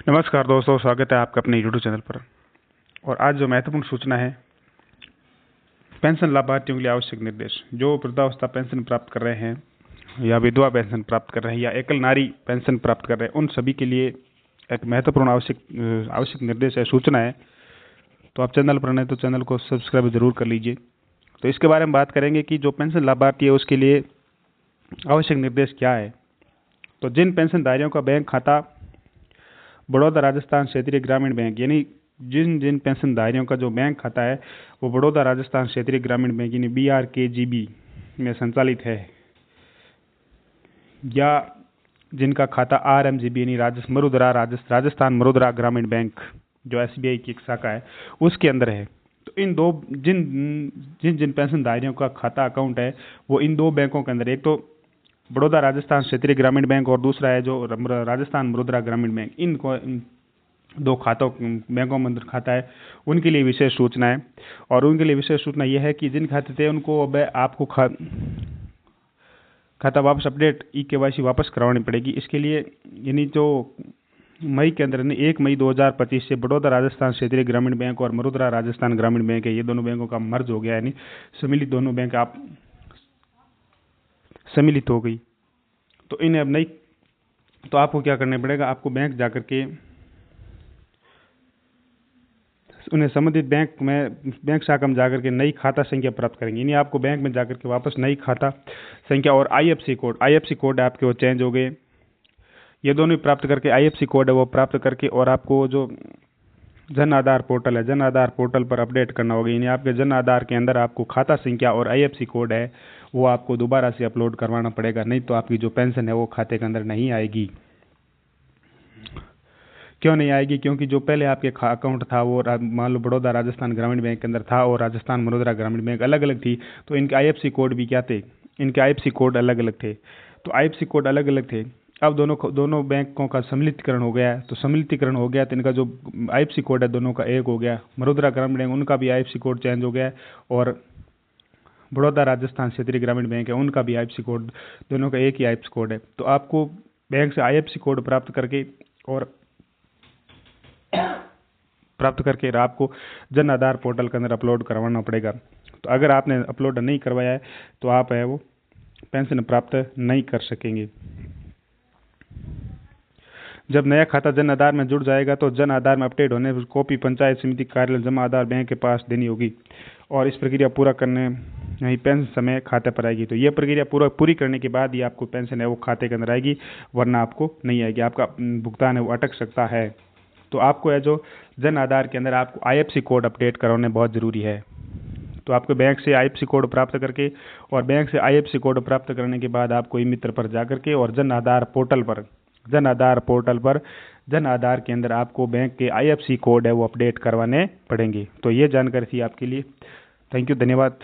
नमस्कार दोस्तों, स्वागत है आपका अपने यूट्यूब चैनल पर। और आज जो महत्वपूर्ण सूचना है, पेंशन लाभार्थियों के लिए आवश्यक निर्देश। जो वृद्धावस्था पेंशन प्राप्त कर रहे हैं या विधवा पेंशन प्राप्त कर रहे हैं या एकल नारी पेंशन प्राप्त कर रहे हैं, उन सभी के लिए एक महत्वपूर्ण आवश्यक निर्देश है, सूचना है। तो आप चैनल पर नहीं तो चैनल को सब्सक्राइब जरूर कर लीजिए। तो इसके बारे में बात करेंगे कि जो पेंशन लाभार्थी है उसके लिए आवश्यक निर्देश क्या है। तो जिन पेंशनधारियों का बैंक खाता बड़ौदा राजस्थान क्षेत्रीय ग्रामीण बैंक, यानी जिन जिन पेंशनधारियों का जो बैंक खाता है वो बड़ौदा राजस्थान क्षेत्रीय ग्रामीण बैंक यानी BRKGB में संचालित है, या जिनका खाता RMGB यानी राजस्थान मरुद्रा ग्रामीण बैंक जो SBI की एक शाखा है उसके अंदर है। तो इन दो जिन जिन जिन पेंशनधारियों का खाता अकाउंट है वो इन दो बैंकों के अंदर, एक तो बड़ौदा राजस्थान क्षेत्रीय ग्रामीण बैंक और दूसरा है जो राजस्थान मरुद्रा ग्रामीण बैंक, इन दो बैंकों में अंदर खाता है, उनके लिए विशेष सूचना है। और उनके लिए विशेष सूचना यह है कि जिन खाते थे उनको अब आपको खाता वापस अपडेट KYC वापस करवानी पड़ेगी। इसके लिए यानी जो मई के अंदर 1 मई 2025 से बड़ौदा राजस्थान क्षेत्रीय ग्रामीण बैंक और मरुद्रा राजस्थान ग्रामीण बैंक है, ये दोनों बैंकों का मर्ज हो गया, यानी सम्मिलित दोनों बैंक आप सम्मिलित हो गई। तो इन्हें अब नहीं, तो आपको क्या करना पड़ेगा, आपको बैंक जाकर के उन्हें संबंधित बैंक शाखा में जाकर के नई खाता संख्या प्राप्त करेंगे। यानी आपको बैंक में जाकर के वापस नई खाता संख्या और IFC कोड आपके वो चेंज हो गए, ये दोनों प्राप्त करके IFC कोड है वो प्राप्त करके, और आपको जो जन आधार पोर्टल है, जन आधार पोर्टल पर अपडेट करना होगा। यानी आपके जन आधार के अंदर आपको खाता संख्या और IFC कोड है वो आपको दोबारा से अपलोड करवाना पड़ेगा, नहीं तो आपकी जो पेंशन है वो खाते के अंदर नहीं आएगी। क्यों नहीं आएगी? क्योंकि जो पहले आपके अकाउंट था वो मान लो बड़ौदा राजस्थान ग्रामीण बैंक के अंदर था और राजस्थान मरुद्रा ग्रामीण बैंक अलग अलग थी, तो इनके IFC कोड भी क्या थे, इनके IFC कोड अलग अलग थे। तो IFC कोड अलग अलग थे, अब दोनों बैंकों का सम्मिलितीकरण हो गया है। तो सम्मिलितीकरण हो गया तो इनका जो IFC कोड है दोनों का एक हो गया। मरुद्रा ग्रामीण बैंक उनका भी IFC कोड चेंज हो गया है, और बड़ौदा राजस्थान क्षेत्रीय ग्रामीण बैंक है उनका भी IFC कोड, दोनों का एक ही IFC कोड है। तो आपको बैंक से IFC कोड प्राप्त करके आपको जन आधार पोर्टल के अंदर अपलोड करवाना पड़ेगा। तो अगर आपने अपलोड नहीं करवाया है तो आप है वो पेंशन प्राप्त नहीं कर सकेंगे। जब नया खाता जन आधार में जुड़ जाएगा तो जन आधार में अपडेट होने पर कॉपी पंचायत समिति कार्यालय जमा आधार बैंक के पास देनी होगी, और इस प्रक्रिया पूरा करने नहीं पेंशन समय खाते पर आएगी। तो ये प्रक्रिया पूरी करने के बाद ही आपको पेंशन है वो खाते के अंदर आएगी, वरना आपको नहीं आएगी, आपका भुगतान है वो अटक सकता है। तो आपको है जो जन आधार के अंदर आपको IFC कोड अपडेट करवाने बहुत ज़रूरी है। तो आपको बैंक से IFC कोड प्राप्त करके, और बैंक से IFC कोड प्राप्त करने के बाद आपको ई-मित्र पर जाकर के और जन आधार पोर्टल पर जन आधार के अंदर आपको बैंक के IFC कोड है वो अपडेट करवाने पड़ेंगे। तो ये जानकारी थी आपके लिए। थैंक यू, धन्यवाद।